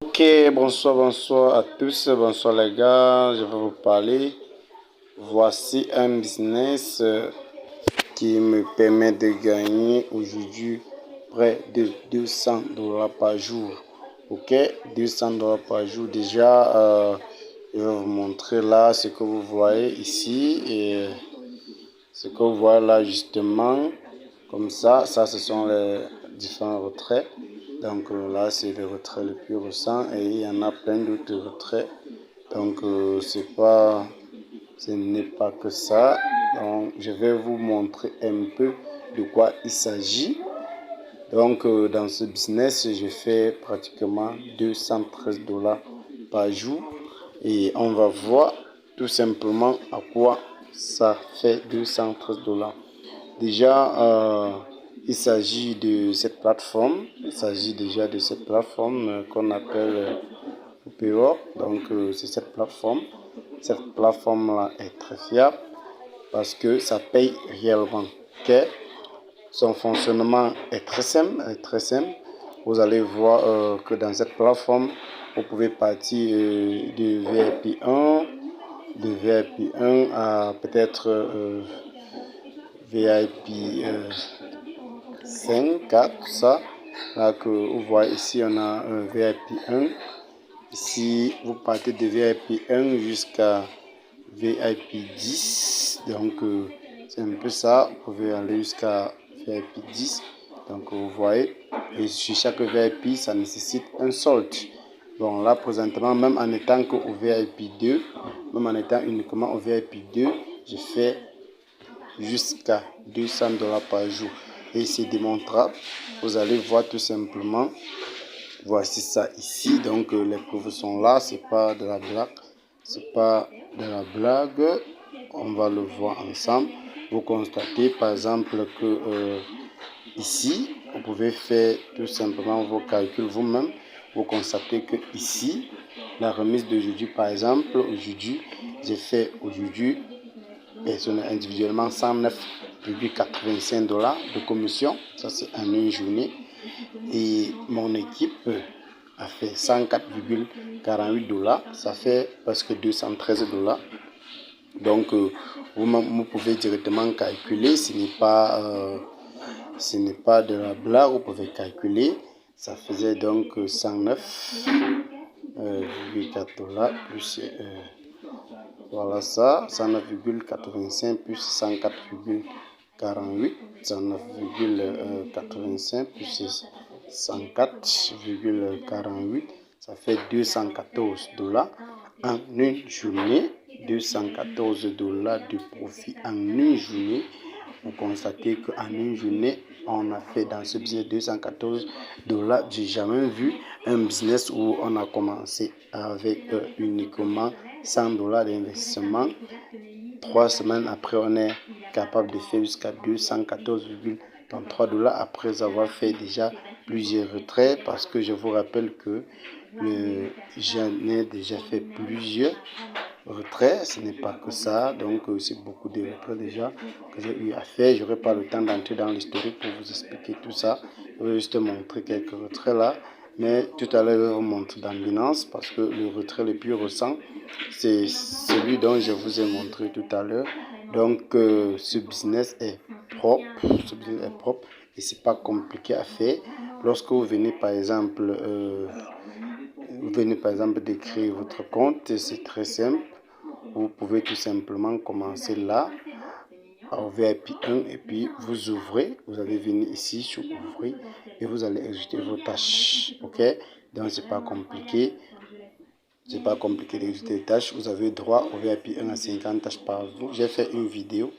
Ok, bonsoir à tous, bonsoir les gars, je vais vous parler. Voici un business qui me permet de gagner aujourd'hui près de 200 dollars par jour. Ok, 200 dollars par jour. Déjà, je vais vous montrer là ce que vous voyez ici et ce que vous voyez là justement. Comme ça, ce sont les différents retraits. Donc là, c'est le retrait le plus récent et il y en a plein d'autres retraits. Donc ce n'est pas que ça. Donc je vais vous montrer un peu de quoi il s'agit. Donc dans ce business, je fais pratiquement 213 dollars par jour et on va voir tout simplement à quoi ça fait 213 dollars. Déjà, il s'agit de cette plateforme. Il s'agit déjà de cette plateforme qu'on appelle Upwork. Donc, c'est cette plateforme. Cette plateforme-là est très fiable parce que ça paye réellement. Okay? Son fonctionnement est très simple. Vous allez voir que dans cette plateforme, vous pouvez partir de VIP 1, à peut-être VIP 5, 4, tout ça. Là que vous voyez ici, on a un VIP 1. Ici, vous partez de VIP 1 jusqu'à VIP 10. Donc, c'est un peu ça. Vous pouvez aller jusqu'à VIP 10. Donc, vous voyez. Et sur chaque VIP, ça nécessite un solde. Bon, là, présentement, même en étant qu'au VIP 2, même en étant uniquement au VIP 2, je fais jusqu'à 200 dollars par jour et c'est démontrable. Vous allez voir tout simplement. Voici ça ici. Donc les preuves sont là. C'est pas de la blague. On va le voir ensemble. Vous constatez par exemple que ici vous pouvez faire tout simplement vos calculs vous-même. Vous constatez que ici la remise d'aujourd'hui, par exemple, aujourd'hui j'ai fait individuellement 109,85 dollars de commission. Ça, c'est en une journée. Et mon équipe a fait 104,48 dollars. Ça fait presque 213 dollars. Donc, vous pouvez directement calculer. Ce n'est pas de la blague. Vous pouvez calculer. Ça faisait donc 109,4 dollars plus voilà ça, 109,85 plus 104,48, 109,85 plus 104,48, ça fait 214 dollars en une journée, 214 dollars de profit en une journée. Vous constatez qu'en une journée, on a fait dans ce business 214 dollars. J'ai jamais vu un business où on a commencé avec uniquement 100 dollars d'investissement. 3 semaines après, on est capable de faire jusqu'à 214,33 dollars après avoir fait déjà plusieurs retraits. Parce que je vous rappelle que j'en ai déjà fait plusieurs retraits. Ce n'est pas que ça. Donc, c'est beaucoup de retraits déjà que j'ai eu à faire. Je n'aurai pas le temps d'entrer dans l'historique pour vous expliquer tout ça. Je vais juste montrer quelques retraits là. Mais tout à l'heure, je vais vous montrer dans Binance parce que le retrait le plus récent, c'est celui dont je vous ai montré tout à l'heure. Donc, ce business est propre. Et c'est pas compliqué à faire. Lorsque vous venez par exemple, de créer votre compte, c'est très simple. Vous pouvez tout simplement commencer là au VIP 1 et puis vous ouvrez, vous allez venir ici sur ouvrir et vous allez ajouter vos tâches. Ok, donc c'est pas compliqué. D'ajouter les tâches. Vous avez droit au VIP 1 à 50 tâches par jour. J'ai fait une vidéo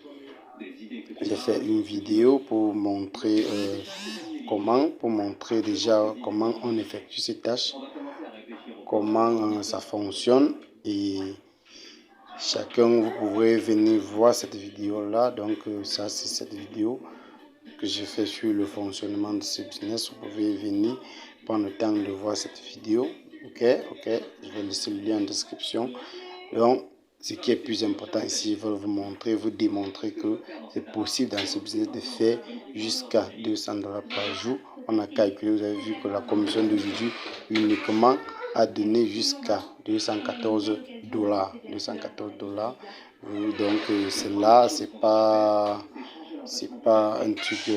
pour montrer déjà comment on effectue ces tâches, comment ça fonctionne et chacun, vous pourrez venir voir cette vidéo là. Donc ça, c'est cette vidéo que j'ai fait sur le fonctionnement de ce business. Vous pouvez venir prendre le temps de voir cette vidéo. Ok, je vais laisser le lien en description. Donc ce qui est plus important ici, je vais vous démontrer que c'est possible dans ce business de faire jusqu'à 200 dollars par jour. On a calculé, vous avez vu que la commission d'aujourd'hui uniquement a donné jusqu'à 214 dollars. 214 dollars. Donc cela, c'est pas un truc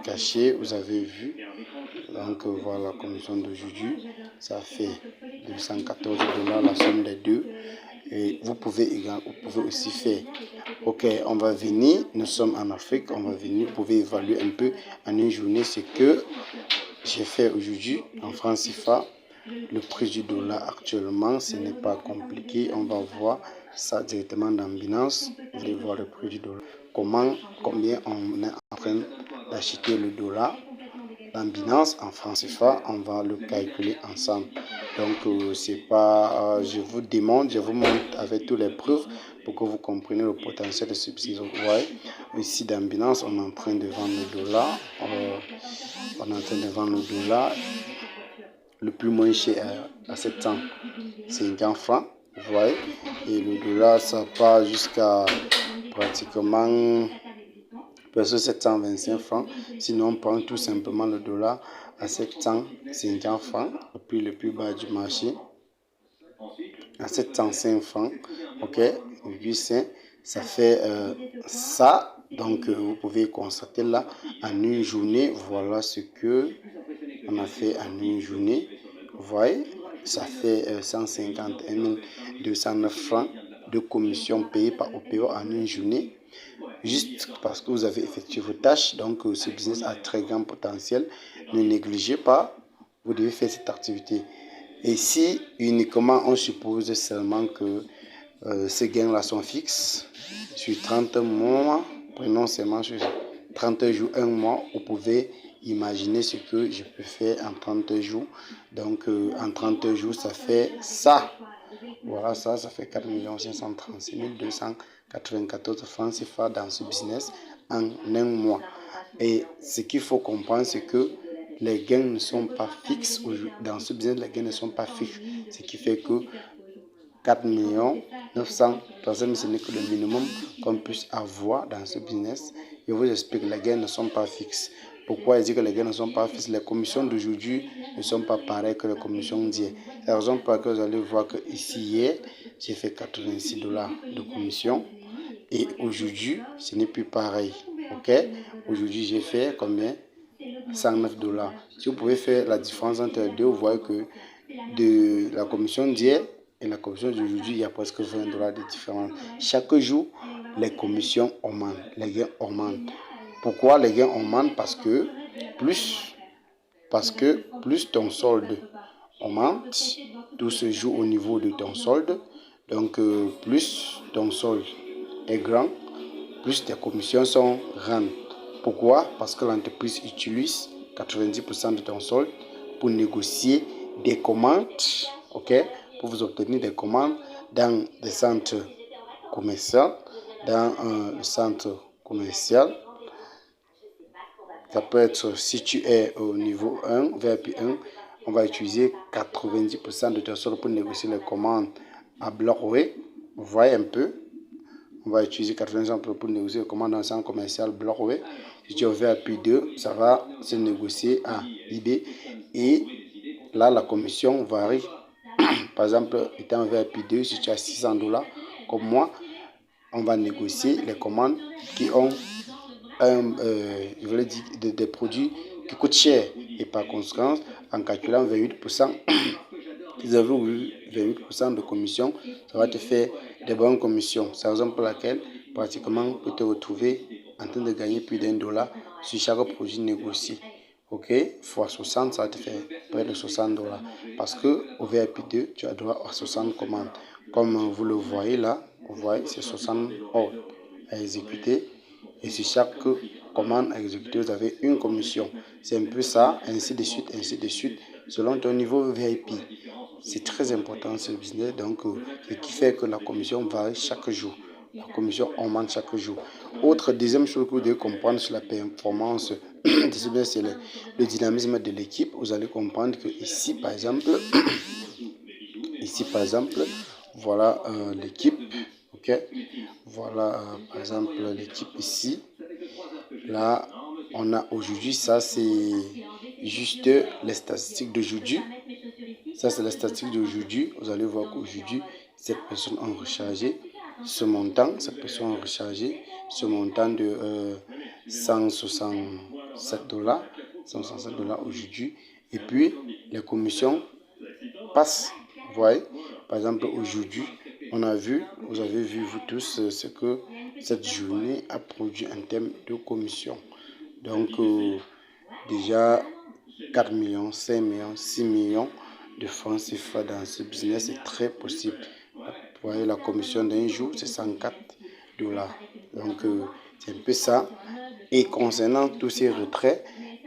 caché, vous avez vu. Donc voilà la commission d'aujourd'hui, ça fait 214 dollars la somme des deux. Et vous pouvez aussi faire, ok, on va venir, nous sommes en Afrique, on va venir, vous pouvez évaluer un peu en une journée ce que j'ai fait aujourd'hui en francs CFA. Le prix du dollar actuellement, ce n'est pas compliqué, on va voir ça directement dans Binance. Vous allez voir le prix du dollar, combien on est en train d'acheter le dollar dans Binance en francs CFA. On va le calculer ensemble. Donc c'est pas, je vous demande, je vous montre avec toutes les preuves pour que vous compreniez le potentiel de ce business. Ouais. Ici dans Binance, on est en train de vendre le dollar. On est en train de vendre le dollar le plus moins cher à 750 francs. Vous voyez, et le dollar ça part jusqu'à pratiquement 725 francs. Sinon on prend tout simplement le dollar à 750 francs, le prix le plus bas du marché à 705 francs. Ok, 800, ça fait ça. Donc vous pouvez constater là en une journée, voilà ce que on a fait en une journée. Vous voyez, ça fait 151 209 francs de commission payée par OPO en une journée, juste parce que vous avez effectué vos tâches. Donc ce business a très grand potentiel, ne négligez pas, vous devez faire cette activité. Et si uniquement on suppose seulement que ces gains là sont fixes sur 30 mois, prenons seulement sur 30 jours, un mois, vous pouvez imaginer ce que je peux faire en 30 jours. Donc en 30 jours, ça fait ça. Voilà, ça fait 4 536 294 francs CFA dans ce business en un mois. Et ce qu'il faut comprendre, c'est que les gains ne sont pas fixes. Dans ce business, les gains ne sont pas fixes. Ce qui fait que 4 900 000, ce n'est que le minimum qu'on puisse avoir dans ce business. Je vous explique, les gains ne sont pas fixes. Pourquoi je dis que les gains ne sont pas fixes? Les commissions d'aujourd'hui ne sont pas pareilles que les commissions d'hier. C'est la raison pour laquelle vous allez voir que ici, hier, j'ai fait 86 dollars de commission. Et aujourd'hui, ce n'est plus pareil. Ok? Aujourd'hui, j'ai fait combien? 109 dollars. Si vous pouvez faire la différence entre les deux, vous voyez que de la commission d'hier et la commission d'aujourd'hui, il y a presque 20 dollars de différence. Chaque jour, les commissions augmentent, les gains augmentent. Pourquoi les gains augmentent? Parce que plus ton solde augmente, tout se joue au niveau de ton solde. Donc, plus ton solde est grand, plus tes commissions sont grandes. Pourquoi? Parce que l'entreprise utilise 90% de ton solde pour négocier des commandes, ok, pour vous obtenir des commandes dans des centres commerciaux, dans un centre commercial. Ça peut être, si tu es au niveau 1, VIP 1, on va utiliser 90% de ton solde pour négocier les commandes à Blockaway. Vous voyez un peu. On va utiliser 80% pour négocier les commandes dans le centre commercial Blockaway. Si tu es au VIP 2, ça va se négocier à eBay. Et là, la commission varie. Par exemple, étant un VIP 2, si tu as 600 dollars, comme moi, on va négocier les commandes qui ont je voulais dire des produits qui coûtent cher. Et par conséquent, en calculant 28%, ils avaient 28% de commission, ça va te faire des bonnes commissions. C'est la raison pour laquelle, pratiquement, tu peux te retrouver en train de gagner plus d'1 dollar sur chaque produit négocié. Ok, fois 60, ça va te faire près de 60 dollars. Parce que au VIP 2, tu as droit à 60 commandes. Comme vous le voyez là, vous voyez, c'est 60 ordres à exécuter. Et sur chaque commande à exécuter, vous avez une commission. C'est un peu ça, ainsi de suite, selon ton niveau VIP. C'est très important ce business, donc ce qui fait que la commission varie chaque jour. La commission augmente chaque jour. Autre deuxième chose que vous devez comprendre sur la performance de ce business, c'est le dynamisme de l'équipe. Vous allez comprendre que ici, par exemple, voilà l'équipe. Ok, voilà par exemple l'équipe ici. Là, on a aujourd'hui, ça c'est juste les statistiques d'aujourd'hui. Ça, c'est la statistique d'aujourd'hui. Vous allez voir qu'aujourd'hui, cette personne a rechargé ce montant. Cette personne a rechargé ce montant de $167. $167 aujourd'hui. Et puis, les commissions passent. Vous voyez, par exemple, aujourd'hui, on a vu, vous avez vu vous tous, ce que cette journée a produit en termes de commission. Donc, déjà 4 millions, 5 millions, 6 millions de francs CFA dans ce business, c'est très possible. Vous voyez, la commission d'un jour, c'est $104. Donc, c'est un peu ça. Et concernant tous ces retraits,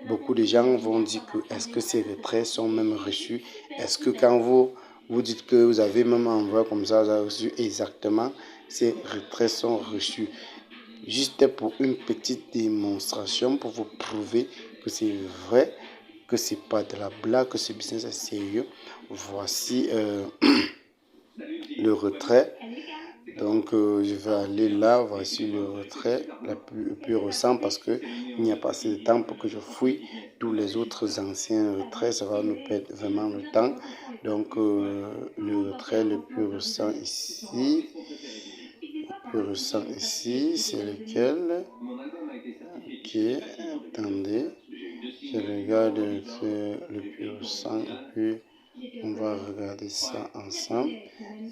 beaucoup de gens vont dire que est-ce que ces retraits sont même reçus? Est-ce que quand vous dites que vous avez même envoyé comme ça, vous avez reçu exactement, ces retraits sont reçus? Juste pour une petite démonstration, pour vous prouver que c'est vrai, que c'est pas de la blague, que ce business est sérieux. Voici le retrait. Donc je vais aller là. Voici le retrait le plus récent, parce que il n'y a pas assez de temps pour que je fouille tous les autres anciens retraits. Ça va nous perdre vraiment le temps. Donc le retrait le plus récent ici. C'est lequel? Ok, attendez. Je regarde le plus récent et puis on va regarder ça ensemble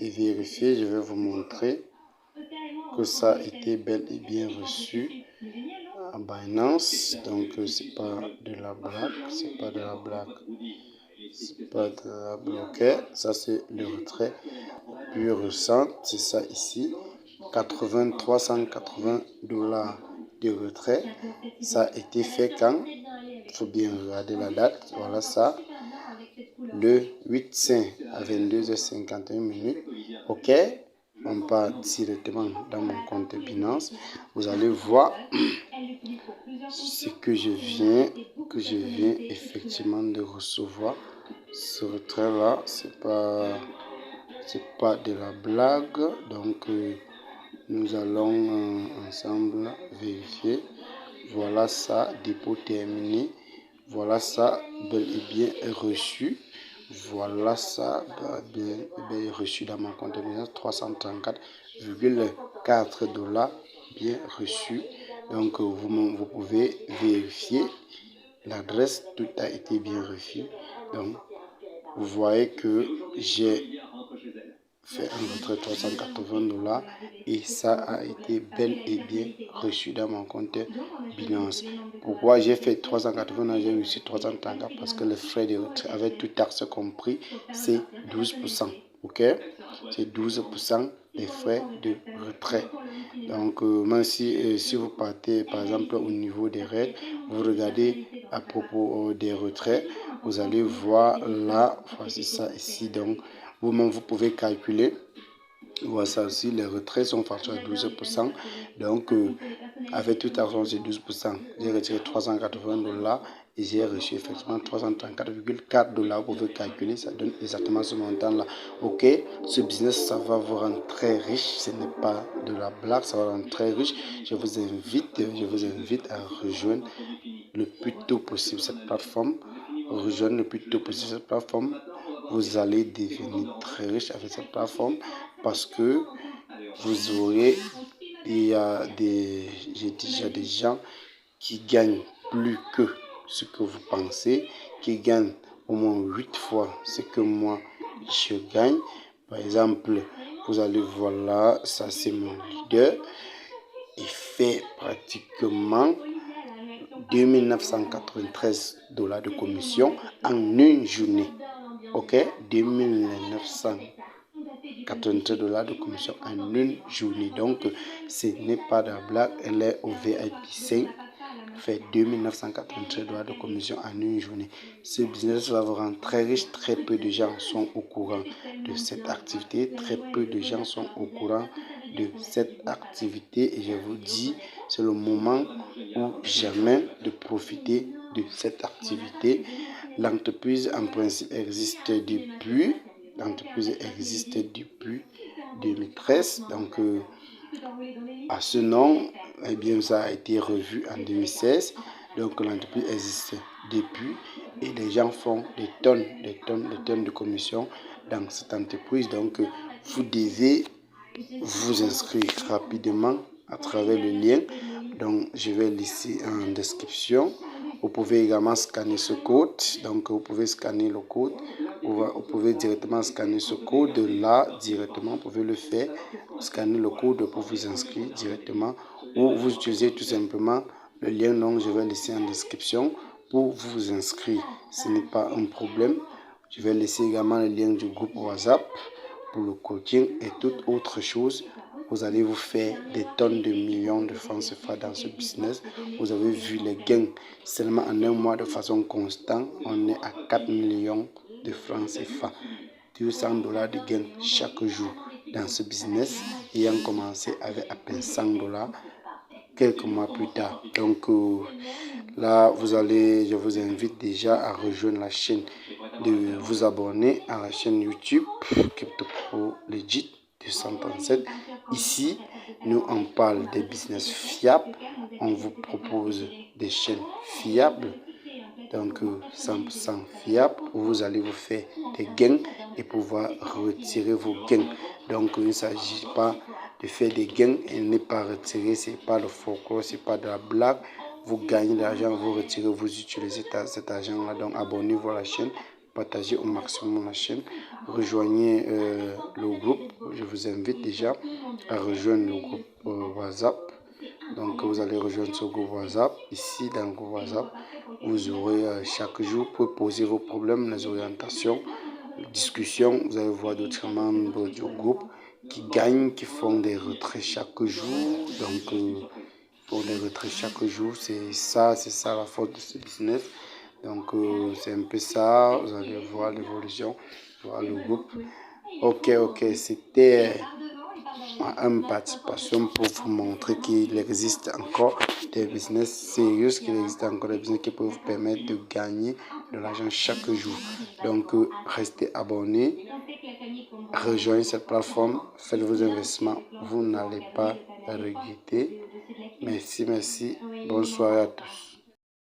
et vérifier. Je vais vous montrer que ça a été bel et bien reçu à Binance. Donc c'est pas de la blague, c'est pas de la blague, c'est pas de la blague. Ok, ça c'est le retrait plus récent, c'est ça ici. $380 de retrait. Ça a été fait quand? Il faut bien regarder la date. Voilà ça. Le 8/5 à 22h51. Ok. On part directement dans mon compte Binance. Vous allez voir ce que je viens effectivement de recevoir. Ce retrait là, c'est pas de la blague. Donc nous allons ensemble vérifier. Voilà ça, dépôt terminé. Voilà ça, bel et bien reçu. Voilà ça, bel et bien reçu dans mon compte Binance, $334 bien reçu. Donc vous pouvez vérifier l'adresse, tout a été bien reçu. Donc vous voyez que j'ai fait un retrait $380 et ça a été bel et bien reçu dans mon compte Binance. Pourquoi j'ai fait 380, j'ai reçu 334? Parce que les frais de retrait avec tout taxe compris, c'est 12%. Ok, c'est 12% des frais de retrait. Donc même si vous partez par exemple au niveau des règles, vous regardez à propos des retraits, vous allez voir là, voici ça ici. Donc vous-même vous pouvez calculer. Voici aussi, les retraits sont facturés à 12%. Donc avec tout argent, c'est 12%. J'ai retiré $380 et j'ai reçu effectivement $334,4. Vous pouvez calculer, ça donne exactement ce montant-là. Ok, ce business, ça va vous rendre très riche. Ce n'est pas de la blague, ça va vous rendre très riche. Je vous invite à rejoindre le plus tôt possible cette plateforme. Rejoindre le plus tôt possible cette plateforme. Vous allez devenir très riche avec cette plateforme, parce que vous aurez, j'ai déjà des gens qui gagnent plus que ce que vous pensez, qui gagnent au moins 8 fois ce que moi je gagne. Par exemple, vous allez voir là, ça c'est mon leader. Il fait pratiquement $2 993 de commission en une journée. Ok, $2 993 de commission en une journée. Donc ce n'est pas de la blague. Elle est au VIP 5, fait $2 993 de commission en une journée. Ce business va vous rendre très riche. Très peu de gens sont au courant de cette activité. Très peu de gens sont au courant de cette activité. Et je vous dis, c'est le moment ou jamais de profiter de cette activité. L'entreprise en principe existe depuis 2013. Donc à ce nom, eh bien, ça a été revu en 2016. Donc l'entreprise existe depuis et les gens font des tonnes de commissions dans cette entreprise. Donc, vous devez vous inscrire rapidement à travers le lien. Donc, je vais laisser en description. Vous pouvez également scanner ce code. Donc, vous pouvez scanner le code. Vous pouvez directement scanner ce code là, directement. Vous pouvez le faire. Scanner le code pour vous inscrire directement. Ou vous utilisez tout simplement le lien dont je vais laisser en description pour vous inscrire. Ce n'est pas un problème. Je vais laisser également le lien du groupe WhatsApp pour le coaching et toute autre chose. Vous allez vous faire des tonnes de millions de francs CFA dans ce business. Vous avez vu les gains seulement en un mois de façon constante. On est à 4 millions de francs CFA. 200 dollars de gains chaque jour dans ce business, ayant commencé avec à peine 100 dollars quelques mois plus tard. Donc là, je vous invite déjà à rejoindre la chaîne, de vous abonner à la chaîne YouTube Crypto Pro Legit 237. Ici, nous on parle des business fiables. On vous propose des chaînes fiables, donc 100% fiables, où vous allez vous faire des gains et pouvoir retirer vos gains. Donc il ne s'agit pas de faire des gains et ne pas retirer, c'est pas le folklore, c'est pas de la blague. Vous gagnez de l'argent, vous retirez, vous utilisez cet argent là. Donc abonnez-vous à la chaîne, partagez au maximum la chaîne, rejoignez le groupe. Je vous invite déjà à rejoindre le groupe WhatsApp. Donc vous allez rejoindre ce groupe WhatsApp. Ici dans le groupe WhatsApp, vous aurez chaque jour pour poser vos problèmes, les orientations, les discussions. Vous allez voir d'autres membres du groupe qui gagnent, qui font des retraits chaque jour. Donc pour des retraits chaque jour, c'est ça la force de ce business. Donc c'est un peu ça. Vous allez voir l'évolution, voir le groupe. Ok, c'était une participation pour vous montrer qu'il existe encore des business sérieux, qu'il existe encore des business qui peuvent vous permettre de gagner de l'argent chaque jour. Donc restez abonnés, rejoignez cette plateforme, faites vos investissements, vous n'allez pas regretter. Merci, bonne soirée à tous.